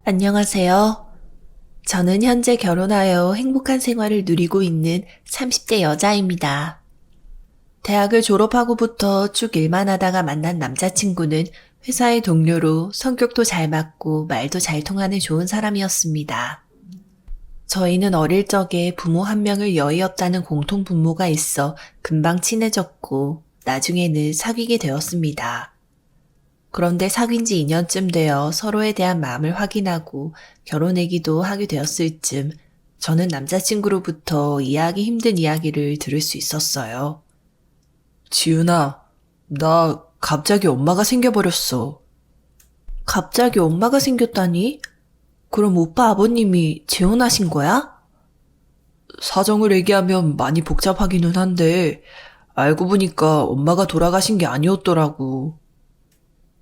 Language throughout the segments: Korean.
안녕하세요. 저는 현재 결혼하여 행복한 생활을 누리고 있는 30대 여자입니다. 대학을 졸업하고부터 쭉 일만 하다가 만난 남자친구는 회사의 동료로 성격도 잘 맞고 말도 잘 통하는 좋은 사람이었습니다. 저희는 어릴 적에 부모 한 명을 여의었다는 공통 분모가 있어 금방 친해졌고 나중에는 사귀게 되었습니다. 그런데 사귄 지 2년쯤 되어 서로에 대한 마음을 확인하고 결혼 얘기도 하게 되었을 즈음 저는 남자친구로부터 이해하기 힘든 이야기를 들을 수 있었어요. 지은아, 나 갑자기 엄마가 생겨버렸어. 갑자기 엄마가 생겼다니? 그럼 오빠 아버님이 재혼하신 거야? 사정을 얘기하면 많이 복잡하기는 한데, 알고 보니까 엄마가 돌아가신 게 아니었더라고.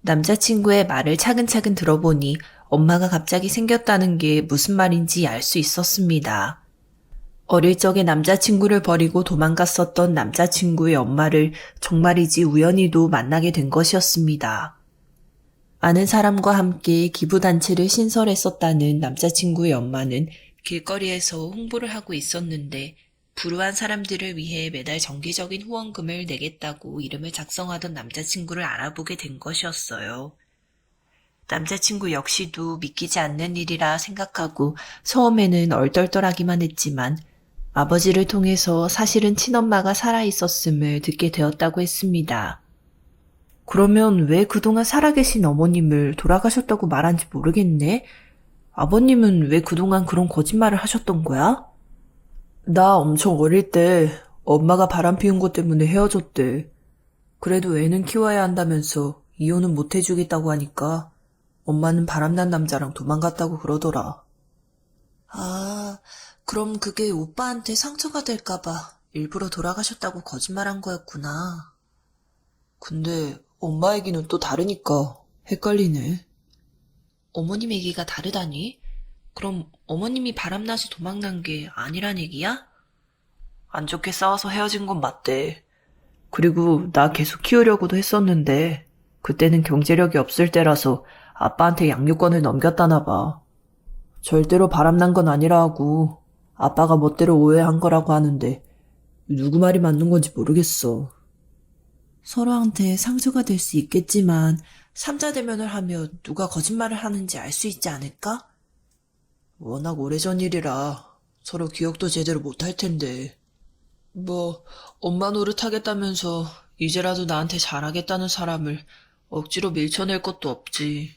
남자친구의 말을 차근차근 들어보니 엄마가 갑자기 생겼다는 게 무슨 말인지 알 수 있었습니다. 어릴 적에 남자친구를 버리고 도망갔었던 남자친구의 엄마를 정말이지 우연히도 만나게 된 것이었습니다. 아는 사람과 함께 기부단체를 신설했었다는 남자친구의 엄마는 길거리에서 홍보를 하고 있었는데 불우한 사람들을 위해 매달 정기적인 후원금을 내겠다고 이름을 작성하던 남자친구를 알아보게 된 것이었어요. 남자친구 역시도 믿기지 않는 일이라 생각하고 처음에는 얼떨떨하기만 했지만 아버지를 통해서 사실은 친엄마가 살아있었음을 듣게 되었다고 했습니다. 그러면 왜 그동안 살아계신 어머님을 돌아가셨다고 말한지 모르겠네? 아버님은 왜 그동안 그런 거짓말을 하셨던 거야? 나 엄청 어릴 때 엄마가 바람 피운 것 때문에 헤어졌대. 그래도 애는 키워야 한다면서 이혼은 못 해주겠다고 하니까 엄마는 바람난 남자랑 도망갔다고 그러더라. 아, 그럼 그게 오빠한테 상처가 될까봐 일부러 돌아가셨다고 거짓말한 거였구나. 근데 엄마 얘기는 또 다르니까 헷갈리네. 어머님 얘기가 다르다니? 그럼 어머님이 바람나서 도망난 게 아니란 얘기야? 안 좋게 싸워서 헤어진 건 맞대. 그리고 나 계속 키우려고도 했었는데 그때는 경제력이 없을 때라서 아빠한테 양육권을 넘겼다나 봐. 절대로 바람난 건 아니라 하고 아빠가 멋대로 오해한 거라고 하는데 누구 말이 맞는 건지 모르겠어. 서로한테 상처가 될 수 있겠지만 삼자 대면을 하면 누가 거짓말을 하는지 알 수 있지 않을까? 워낙 오래전 일이라 서로 기억도 제대로 못할 텐데. 뭐 엄마 노릇하겠다면서 이제라도 나한테 잘하겠다는 사람을 억지로 밀쳐낼 것도 없지.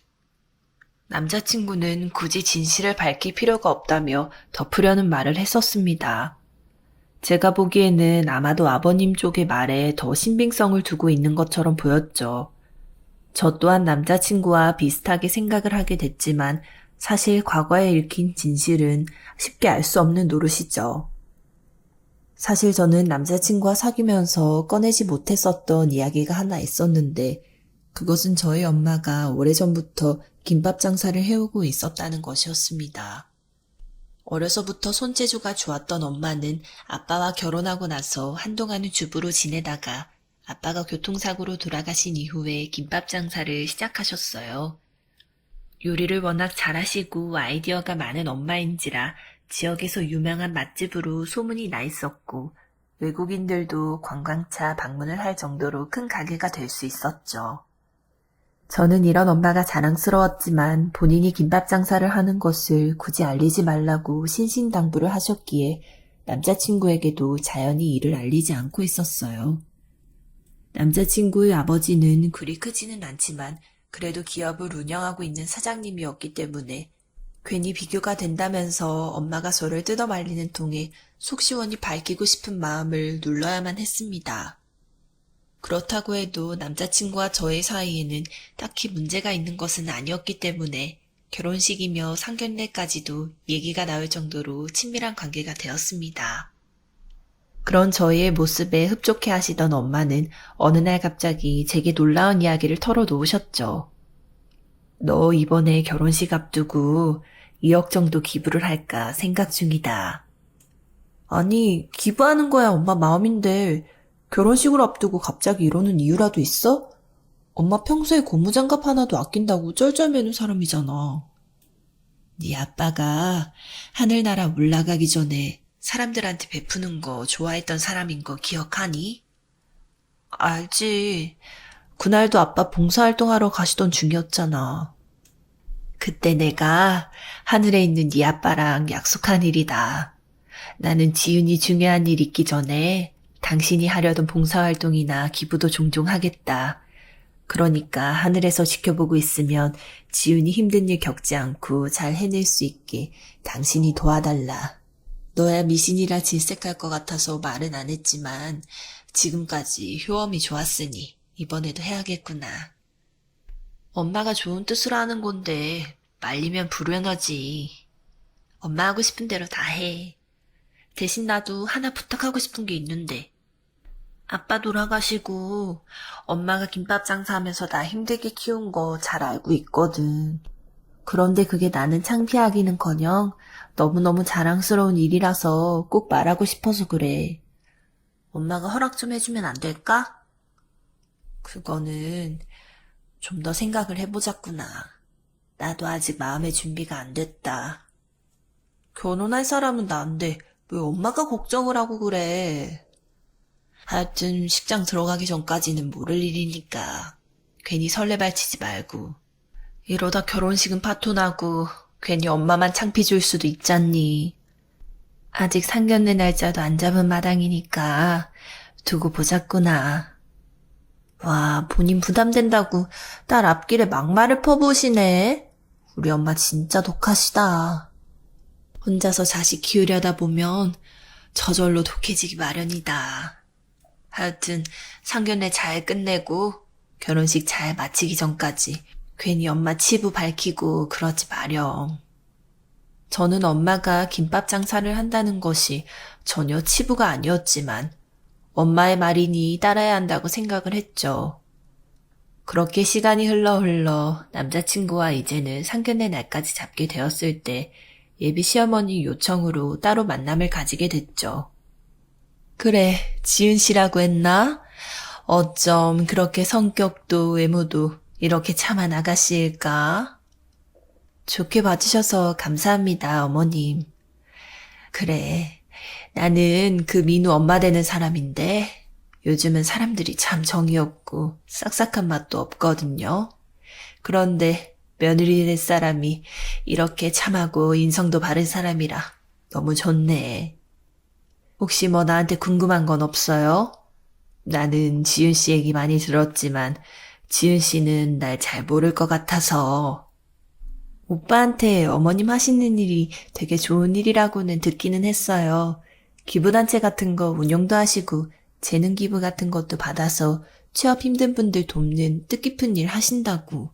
남자친구는 굳이 진실을 밝힐 필요가 없다며 덮으려는 말을 했었습니다. 제가 보기에는 아마도 아버님 쪽의 말에 더 신빙성을 두고 있는 것처럼 보였죠. 저 또한 남자친구와 비슷하게 생각을 하게 됐지만 사실 과거에 읽힌 진실은 쉽게 알 수 없는 노릇이죠. 사실 저는 남자친구와 사귀면서 꺼내지 못했었던 이야기가 하나 있었는데 그것은 저희 엄마가 오래전부터 김밥 장사를 해오고 있었다는 것이었습니다. 어려서부터 손재주가 좋았던 엄마는 아빠와 결혼하고 나서 한동안은 주부로 지내다가 아빠가 교통사고로 돌아가신 이후에 김밥 장사를 시작하셨어요. 요리를 워낙 잘하시고 아이디어가 많은 엄마인지라 지역에서 유명한 맛집으로 소문이 나 있었고 외국인들도 관광차 방문을 할 정도로 큰 가게가 될 수 있었죠. 저는 이런 엄마가 자랑스러웠지만 본인이 김밥 장사를 하는 것을 굳이 알리지 말라고 신신당부를 하셨기에 남자친구에게도 자연히 이를 알리지 않고 있었어요. 남자친구의 아버지는 그리 크지는 않지만 그래도 기업을 운영하고 있는 사장님이었기 때문에 괜히 비교가 된다면서 엄마가 저를 뜯어말리는 통에 속 시원히 밝히고 싶은 마음을 눌러야만 했습니다. 그렇다고 해도 남자친구와 저의 사이에는 딱히 문제가 있는 것은 아니었기 때문에 결혼식이며 상견례까지도 얘기가 나올 정도로 친밀한 관계가 되었습니다. 그런 저희의 모습에 흡족해 하시던 엄마는 어느 날 갑자기 제게 놀라운 이야기를 털어놓으셨죠. 너 이번에 결혼식 앞두고 2억 정도 기부를 할까 생각 중이다. 아니, 기부하는 거야 엄마 마음인데 결혼식을 앞두고 갑자기 이러는 이유라도 있어? 엄마 평소에 고무장갑 하나도 아낀다고 쩔쩔매는 사람이잖아. 네 아빠가 하늘나라 올라가기 전에 사람들한테 베푸는 거 좋아했던 사람인 거 기억하니? 알지. 그날도 아빠 봉사활동하러 가시던 중이었잖아. 그때 내가 하늘에 있는 네 아빠랑 약속한 일이다. 나는 지윤이 중요한 일 있기 전에 당신이 하려던 봉사활동이나 기부도 종종 하겠다. 그러니까 하늘에서 지켜보고 있으면 지윤이 힘든 일 겪지 않고 잘 해낼 수 있게 당신이 도와달라. 너야 미신이라 질색할 것 같아서 말은 안 했지만 지금까지 효험이 좋았으니 이번에도 해야겠구나. 엄마가 좋은 뜻으로 하는 건데 말리면 불행하지. 엄마 하고 싶은 대로 다 해. 대신 나도 하나 부탁하고 싶은 게 있는데. 아빠 돌아가시고 엄마가 김밥 장사하면서 나 힘들게 키운 거 잘 알고 있거든. 그런데 그게 나는 창피하기는커녕 너무너무 자랑스러운 일이라서 꼭 말하고 싶어서 그래. 엄마가 허락 좀 해주면 안 될까? 그거는 좀 더 생각을 해보자꾸나. 나도 아직 마음의 준비가 안 됐다. 결혼할 사람은 난데 왜 엄마가 걱정을 하고 그래? 하여튼 식장 들어가기 전까지는 모를 일이니까 괜히 설레발치지 말고. 이러다 결혼식은 파토나고 괜히 엄마만 창피 줄 수도 있잖니. 아직 상견례 날짜도 안 잡은 마당이니까 두고 보자꾸나. 와, 본인 부담된다고 딸 앞길에 막말을 퍼부으시네. 우리 엄마 진짜 독하시다. 혼자서 자식 키우려다 보면 저절로 독해지기 마련이다. 하여튼 상견례 잘 끝내고 결혼식 잘 마치기 전까지 괜히 엄마 치부 밝히고 그러지 마렴. 저는 엄마가 김밥 장사를 한다는 것이 전혀 치부가 아니었지만 엄마의 말이니 따라야 한다고 생각을 했죠. 그렇게 시간이 흘러 남자친구와 이제는 상견례 날까지 잡게 되었을 때 예비 시어머니 요청으로 따로 만남을 가지게 됐죠. 그래, 지은 씨라고 했나? 어쩜 그렇게 성격도 외모도 이렇게 참한 아가씨일까? 좋게 봐주셔서 감사합니다, 어머님. 그래, 나는 그 민우 엄마 되는 사람인데 요즘은 사람들이 참 정이 없고 싹싹한 맛도 없거든요. 그런데 며느리 될 사람이 이렇게 참하고 인성도 바른 사람이라 너무 좋네. 혹시 뭐 나한테 궁금한 건 없어요? 나는 지은 씨 얘기 많이 들었지만 지은 씨는 날 잘 모를 것 같아서. 오빠한테 어머님 하시는 일이 되게 좋은 일이라고는 듣기는 했어요. 기부단체 같은 거 운영도 하시고 재능 기부 같은 것도 받아서 취업 힘든 분들 돕는 뜻깊은 일 하신다고.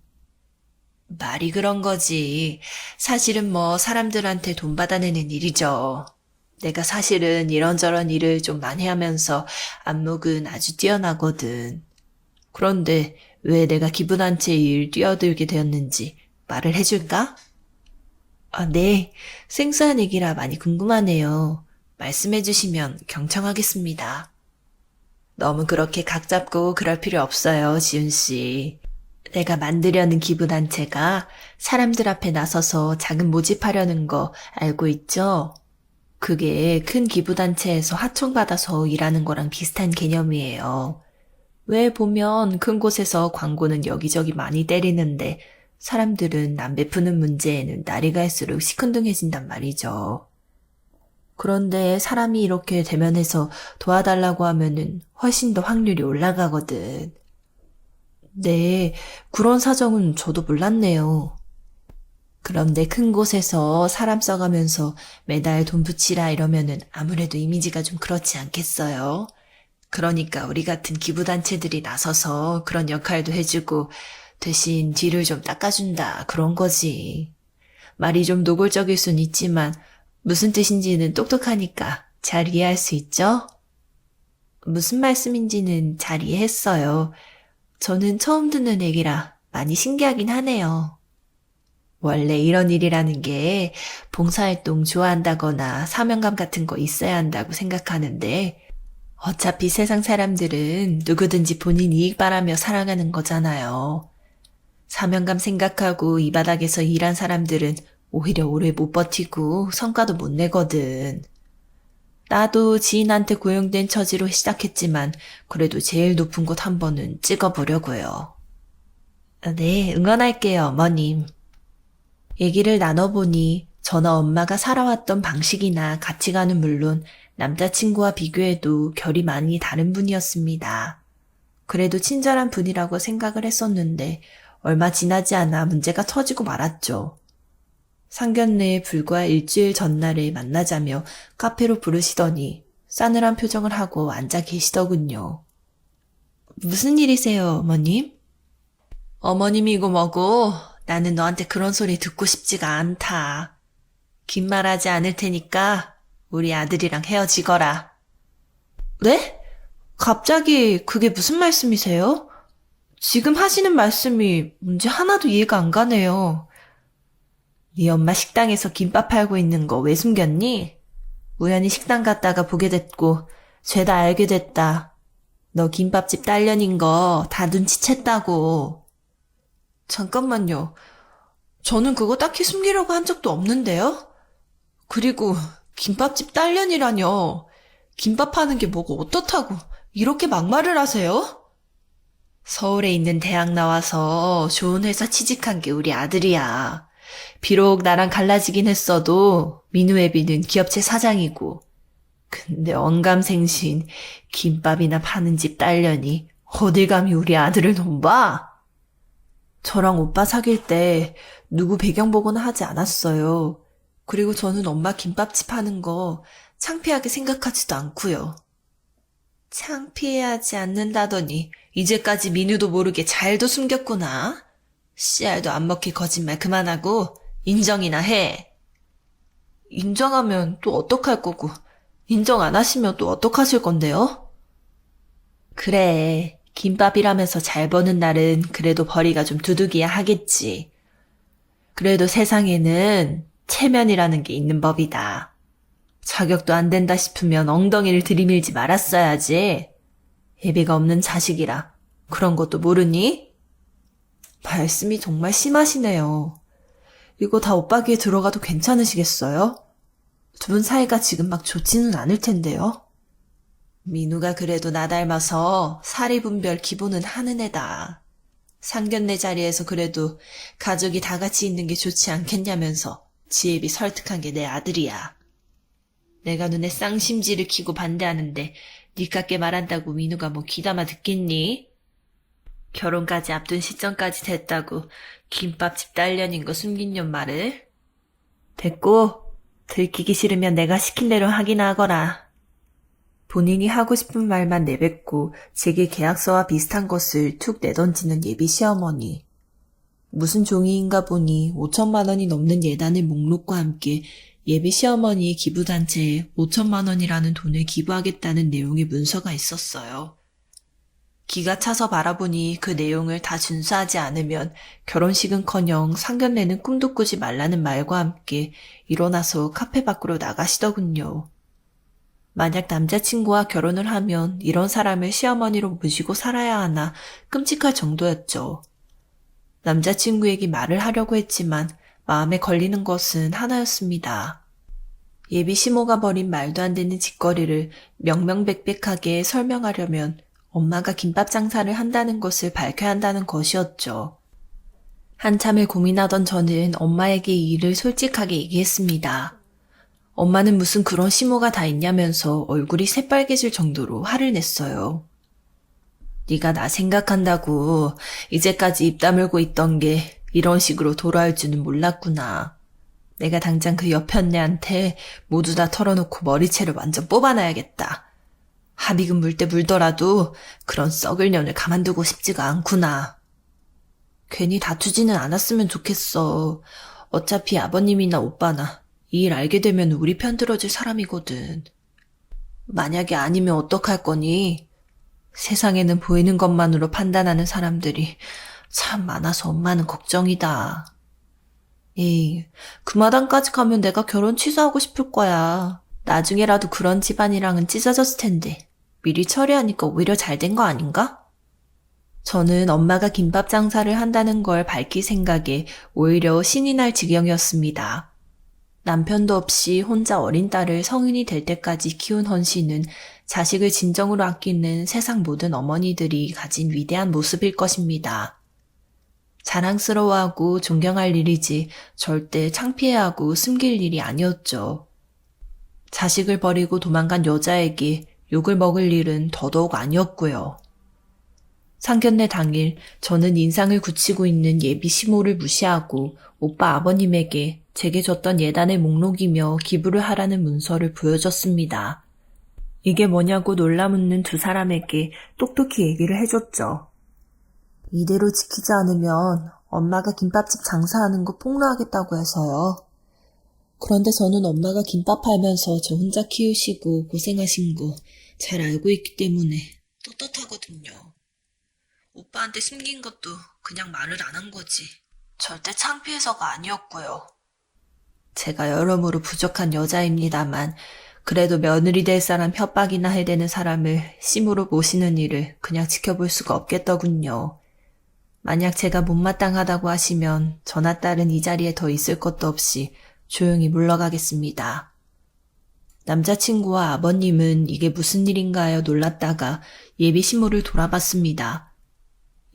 말이 그런 거지. 사실은 뭐 사람들한테 돈 받아내는 일이죠. 내가 사실은 이런저런 일을 좀 많이 하면서 안목은 아주 뛰어나거든. 그런데 왜 내가 기부단체 일 뛰어들게 되었는지 말을 해줄까? 아, 네. 생소한 얘기라 많이 궁금하네요. 말씀해주시면 경청하겠습니다. 너무 그렇게 각 잡고 그럴 필요 없어요, 지은 씨. 내가 만들려는 기부단체가 사람들 앞에 나서서 자금 모집하려는 거 알고 있죠? 그게 큰 기부단체에서 하청받아서 일하는 거랑 비슷한 개념이에요. 왜 보면 큰 곳에서 광고는 여기저기 많이 때리는데 사람들은 남 베푸는 문제에는 날이 갈수록 시큰둥해진단 말이죠. 그런데 사람이 이렇게 대면해서 도와달라고 하면은 훨씬 더 확률이 올라가거든. 네, 그런 사정은 저도 몰랐네요. 그런데 큰 곳에서 사람 써가면서 매달 돈 붙이라 이러면은 아무래도 이미지가 좀 그렇지 않겠어요? 그러니까 우리 같은 기부단체들이 나서서 그런 역할도 해주고 대신 뒤를 좀 닦아준다 그런 거지. 말이 좀 노골적일 순 있지만 무슨 뜻인지는 똑똑하니까 잘 이해할 수 있죠? 무슨 말씀인지는 잘 이해했어요. 저는 처음 듣는 얘기라 많이 신기하긴 하네요. 원래 이런 일이라는 게 봉사활동 좋아한다거나 사명감 같은 거 있어야 한다고 생각하는데 어차피 세상 사람들은 누구든지 본인 이익 바라며 살아가는 거잖아요. 사명감 생각하고 이 바닥에서 일한 사람들은 오히려 오래 못 버티고 성과도 못 내거든. 나도 지인한테 고용된 처지로 시작했지만 그래도 제일 높은 곳 한 번은 찍어보려고요. 네, 응원할게요, 어머님. 얘기를 나눠보니 저나 엄마가 살아왔던 방식이나 가치관은 물론 남자친구와 비교해도 결이 많이 다른 분이었습니다. 그래도 친절한 분이라고 생각을 했었는데 얼마 지나지 않아 문제가 터지고 말았죠. 상견례에 불과 일주일 전날에 만나자며 카페로 부르시더니 싸늘한 표정을 하고 앉아 계시더군요. 무슨 일이세요, 어머님? 어머님이고 뭐고 나는 너한테 그런 소리 듣고 싶지가 않다. 긴 말하지 않을 테니까 우리 아들이랑 헤어지거라. 네? 갑자기 그게 무슨 말씀이세요? 지금 하시는 말씀이 뭔지 하나도 이해가 안 가네요. 네 엄마 식당에서 김밥 팔고 있는 거 왜 숨겼니? 우연히 식당 갔다가 보게 됐고 죄다 알게 됐다. 너 김밥집 딸년인 거 다 눈치챘다고. 잠깐만요. 저는 그거 딱히 숨기려고 한 적도 없는데요? 그리고 김밥집 딸년이라뇨. 김밥 파는 게 뭐고 어떻다고 이렇게 막말을 하세요? 서울에 있는 대학 나와서 좋은 회사 취직한 게 우리 아들이야. 비록 나랑 갈라지긴 했어도 민우애비는 기업체 사장이고. 근데 언감생신 김밥이나 파는 집 딸려니 어딜 감히 우리 아들을 넘봐? 저랑 오빠 사귈 때 누구 배경 보고는 하지 않았어요. 그리고 저는 엄마 김밥집 하는 거 창피하게 생각하지도 않고요. 창피해하지 않는다더니 이제까지 민우도 모르게 잘도 숨겼구나. 씨알도 안 먹힐 거짓말 그만하고 인정이나 해. 인정하면 또 어떡할 거고 인정 안 하시면 또 어떡하실 건데요? 그래, 김밥이라면서 잘 버는 날은 그래도 벌이가 좀 두둑이야 하겠지. 그래도 세상에는 체면이라는 게 있는 법이다. 자격도 안 된다 싶으면 엉덩이를 들이밀지 말았어야지. 예비가 없는 자식이라 그런 것도 모르니? 말씀이 정말 심하시네요. 이거 다 오빠 귀에 들어가도 괜찮으시겠어요? 두 분 사이가 지금 막 좋지는 않을 텐데요. 민우가 그래도 나 닮아서 사리분별 기본은 하는 애다. 상견례 자리에서 그래도 가족이 다 같이 있는 게 좋지 않겠냐면서 지혜비 설득한 게 내 아들이야. 내가 눈에 쌍심지를 키고 반대하는데 니깎게 말한다고 민우가 뭐 귀담아 듣겠니? 결혼까지 앞둔 시점까지 됐다고 김밥집 딸년인 거 숨긴 년 말을? 됐고 들키기 싫으면 내가 시킨 대로 하기나 하거라. 본인이 하고 싶은 말만 내뱉고 제게 계약서와 비슷한 것을 툭 내던지는 예비 시어머니. 무슨 종이인가 보니 5천만 원이 넘는 예단의 목록과 함께 예비 시어머니의 기부단체에 5천만 원이라는 돈을 기부하겠다는 내용의 문서가 있었어요. 기가 차서 바라보니 그 내용을 다 준수하지 않으면 결혼식은커녕 상견례는 꿈도 꾸지 말라는 말과 함께 일어나서 카페 밖으로 나가시더군요. 만약 남자친구와 결혼을 하면 이런 사람을 시어머니로 모시고 살아야 하나 끔찍할 정도였죠. 남자친구에게 말을 하려고 했지만 마음에 걸리는 것은 하나였습니다. 예비 시모가 벌인 말도 안 되는 짓거리를 명명백백하게 설명하려면 엄마가 김밥 장사를 한다는 것을 밝혀야 한다는 것이었죠. 한참을 고민하던 저는 엄마에게 이 일을 솔직하게 얘기했습니다. 엄마는 무슨 그런 시모가 다 있냐면서 얼굴이 새빨개질 정도로 화를 냈어요. 네가 나 생각한다고 이제까지 입 다물고 있던 게 이런 식으로 돌아올 줄은 몰랐구나. 내가 당장 그 옆에 언니한테 모두 다 털어놓고 머리채를 완전 뽑아놔야겠다. 합의금 물 때 물더라도 그런 썩을 년을 가만두고 싶지가 않구나. 괜히 다투지는 않았으면 좋겠어. 어차피 아버님이나 오빠나 이 일 알게 되면 우리 편 들어줄 사람이거든. 만약에 아니면 어떡할 거니? 세상에는 보이는 것만으로 판단하는 사람들이 참 많아서 엄마는 걱정이다. 에이, 그 마당까지 가면 내가 결혼 취소하고 싶을 거야. 나중에라도 그런 집안이랑은 찢어졌을 텐데 미리 처리하니까 오히려 잘 된 거 아닌가? 저는 엄마가 김밥 장사를 한다는 걸 밝힐 생각에 오히려 신이 날 지경이었습니다. 남편도 없이 혼자 어린 딸을 성인이 될 때까지 키운 헌 씨는 자식을 진정으로 아끼는 세상 모든 어머니들이 가진 위대한 모습일 것입니다. 자랑스러워하고 존경할 일이지 절대 창피해하고 숨길 일이 아니었죠. 자식을 버리고 도망간 여자에게 욕을 먹을 일은 더더욱 아니었고요. 상견례 당일 저는 인상을 굳히고 있는 예비 시모를 무시하고 오빠 아버님에게 제게 줬던 예단의 목록이며 기부를 하라는 문서를 보여줬습니다. 이게 뭐냐고 놀라묻는 두 사람에게 똑똑히 얘기를 해줬죠. 이대로 지키지 않으면 엄마가 김밥집 장사하는 거 폭로하겠다고 해서요. 그런데 저는 엄마가 김밥 팔면서 저 혼자 키우시고 고생하신 거 잘 알고 있기 때문에 떳떳하거든요. 오빠한테 숨긴 것도 그냥 말을 안 한 거지. 절대 창피해서가 아니었고요. 제가 여러모로 부족한 여자입니다만 그래도 며느리 될 사람 협박이나 해대는 사람을 심으로 모시는 일을 그냥 지켜볼 수가 없겠더군요. 만약 제가 못마땅하다고 하시면 저나 딸은 이 자리에 더 있을 것도 없이 조용히 물러가겠습니다. 남자친구와 아버님은 이게 무슨 일인가 하여 놀랐다가 예비 시모를 돌아봤습니다.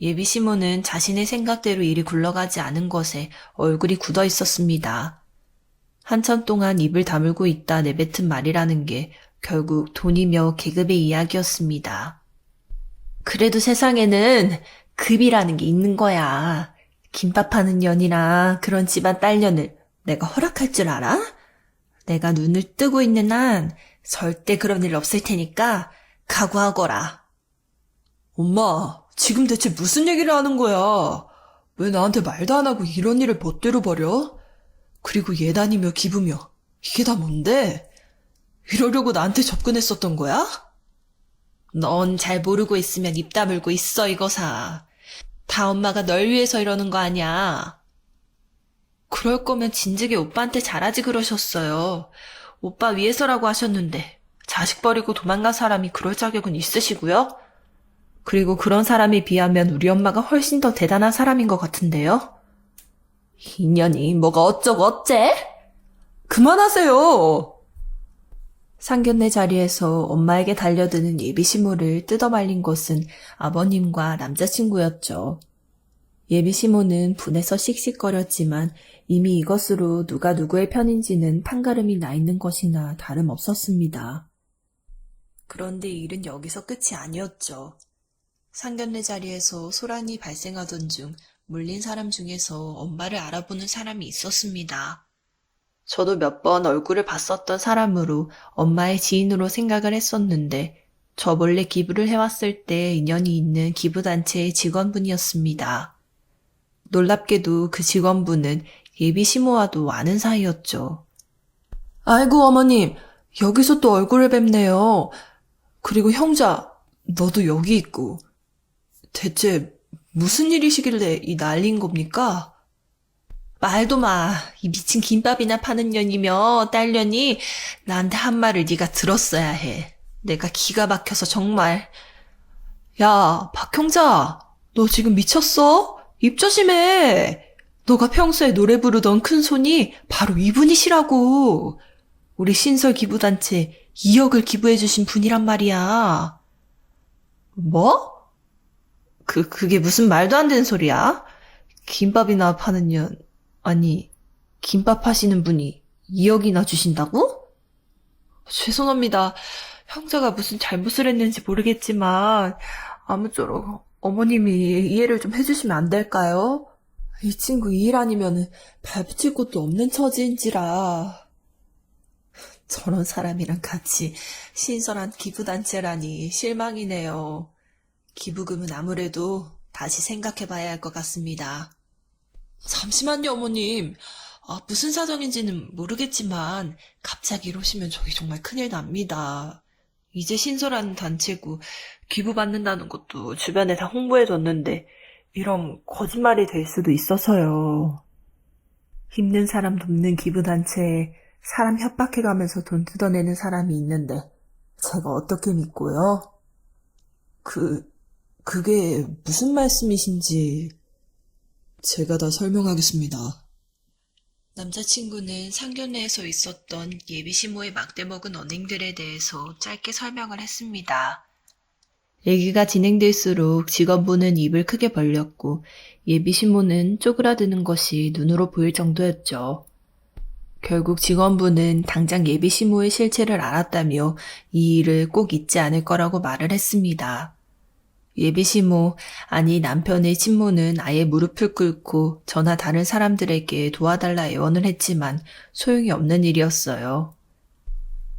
예비 시모는 자신의 생각대로 일이 굴러가지 않은 것에 얼굴이 굳어 있었습니다. 한참 동안 입을 다물고 있다 내뱉은 말이라는 게 결국 돈이며 계급의 이야기였습니다. 그래도 세상에는 급이라는 게 있는 거야. 김밥 하는 년이나 그런 집안 딸년을 내가 허락할 줄 알아? 내가 눈을 뜨고 있는 한 절대 그런 일 없을 테니까 각오하거라. 엄마, 지금 대체 무슨 얘기를 하는 거야? 왜 나한테 말도 안 하고 이런 일을 멋대로 버려? 그리고 예단이며 기부며 이게 다 뭔데? 이러려고 나한테 접근했었던 거야? 넌 잘 모르고 있으면 입 다물고 있어 이거사. 다 엄마가 널 위해서 이러는 거 아니야. 그럴 거면 진즉에 오빠한테 잘하지 그러셨어요. 오빠 위해서라고 하셨는데 자식 버리고 도망간 사람이 그럴 자격은 있으시고요? 그리고 그런 사람에 비하면 우리 엄마가 훨씬 더 대단한 사람인 것 같은데요? 인연이 뭐가 어쩌고 어째? 그만하세요! 상견례 자리에서 엄마에게 달려드는 예비 시모를 뜯어말린 것은 아버님과 남자친구였죠. 예비 시모는 분해서 씩씩거렸지만 이미 이것으로 누가 누구의 편인지는 판가름이 나 있는 것이나 다름없었습니다. 그런데 일은 여기서 끝이 아니었죠. 상견례 자리에서 소란이 발생하던 중 물린 사람 중에서 엄마를 알아보는 사람이 있었습니다. 저도 몇 번 얼굴을 봤었던 사람으로 엄마의 지인으로 생각을 했었는데 저 몰래 기부를 해왔을 때 인연이 있는 기부단체의 직원분이었습니다. 놀랍게도 그 직원분은 예비 시모와도 아는 사이였죠. 아이고, 어머님, 여기서 또 얼굴을 뵙네요. 그리고 형자, 너도 여기 있고. 대체 무슨 일이시길래 이 난리인 겁니까? 말도 마. 이 미친 김밥이나 파는 년이며 딸년이 나한테 한 말을 네가 들었어야 해. 내가 기가 막혀서 정말. 야, 박 형자, 너 지금 미쳤어? 입 조심해. 너가 평소에 노래 부르던 큰 손이 바로 이분이시라고. 우리 신설 기부단체 2억을 기부해주신 분이란 말이야. 뭐? 그게 무슨 말도 안 되는 소리야? 김밥이나 파는 년, 아니, 김밥 하시는 분이 2억이나 주신다고? 죄송합니다. 형제가 무슨 잘못을 했는지 모르겠지만 아무쪼록 어머님이 이해를 좀 해주시면 안 될까요? 이 친구 이 일 아니면 발붙일 곳도 없는 처지인지라. 저런 사람이랑 같이 신설한 기부단체라니 실망이네요. 기부금은 아무래도 다시 생각해봐야 할 것 같습니다. 잠시만요, 어머님. 무슨 사정인지는 모르겠지만 갑자기 이러시면 저희 정말 큰일 납니다. 이제 신설한 단체고 기부받는다는 것도 주변에 다 홍보해뒀는데 이런 거짓말이 될 수도 있어서요. 힘든 사람 돕는 기부단체에 사람 협박해가면서 돈 뜯어내는 사람이 있는데 제가 어떻게 믿고요? 그게 무슨 말씀이신지 제가 다 설명하겠습니다. 남자친구는 상견례에서 있었던 예비시모의 막대먹은 언행들에 대해서 짧게 설명을 했습니다. 얘기가 진행될수록 직원분은 입을 크게 벌렸고 예비시모는 쪼그라드는 것이 눈으로 보일 정도였죠. 결국 직원분은 당장 예비시모의 실체를 알았다며 이 일을 꼭 잊지 않을 거라고 말을 했습니다. 예비시모, 아니 남편의 친모는 아예 무릎을 꿇고 저나 다른 사람들에게 도와달라 애원을 했지만 소용이 없는 일이었어요.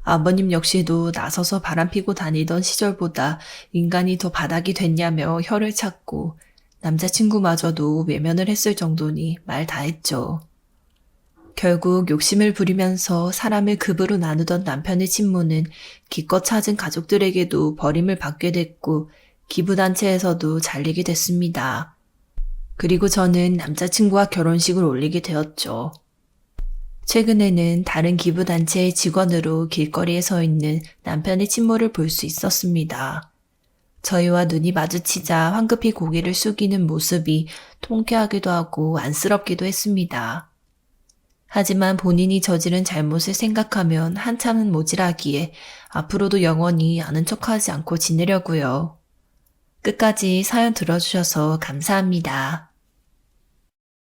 아버님 역시도 나서서 바람피고 다니던 시절보다 인간이 더 바닥이 됐냐며 혀를 찾고 남자친구마저도 외면을 했을 정도니 말 다 했죠. 결국 욕심을 부리면서 사람을 급으로 나누던 남편의 친모는 기껏 찾은 가족들에게도 버림을 받게 됐고 기부단체에서도 잘리게 됐습니다. 그리고 저는 남자친구와 결혼식을 올리게 되었죠. 최근에는 다른 기부단체의 직원으로 길거리에 서 있는 남편의 친모를 볼 수 있었습니다. 저희와 눈이 마주치자 황급히 고개를 숙이는 모습이 통쾌하기도 하고 안쓰럽기도 했습니다. 하지만 본인이 저지른 잘못을 생각하면 한참은 모질하기에 앞으로도 영원히 아는 척하지 않고 지내려고요. 끝까지 사연 들어주셔서 감사합니다.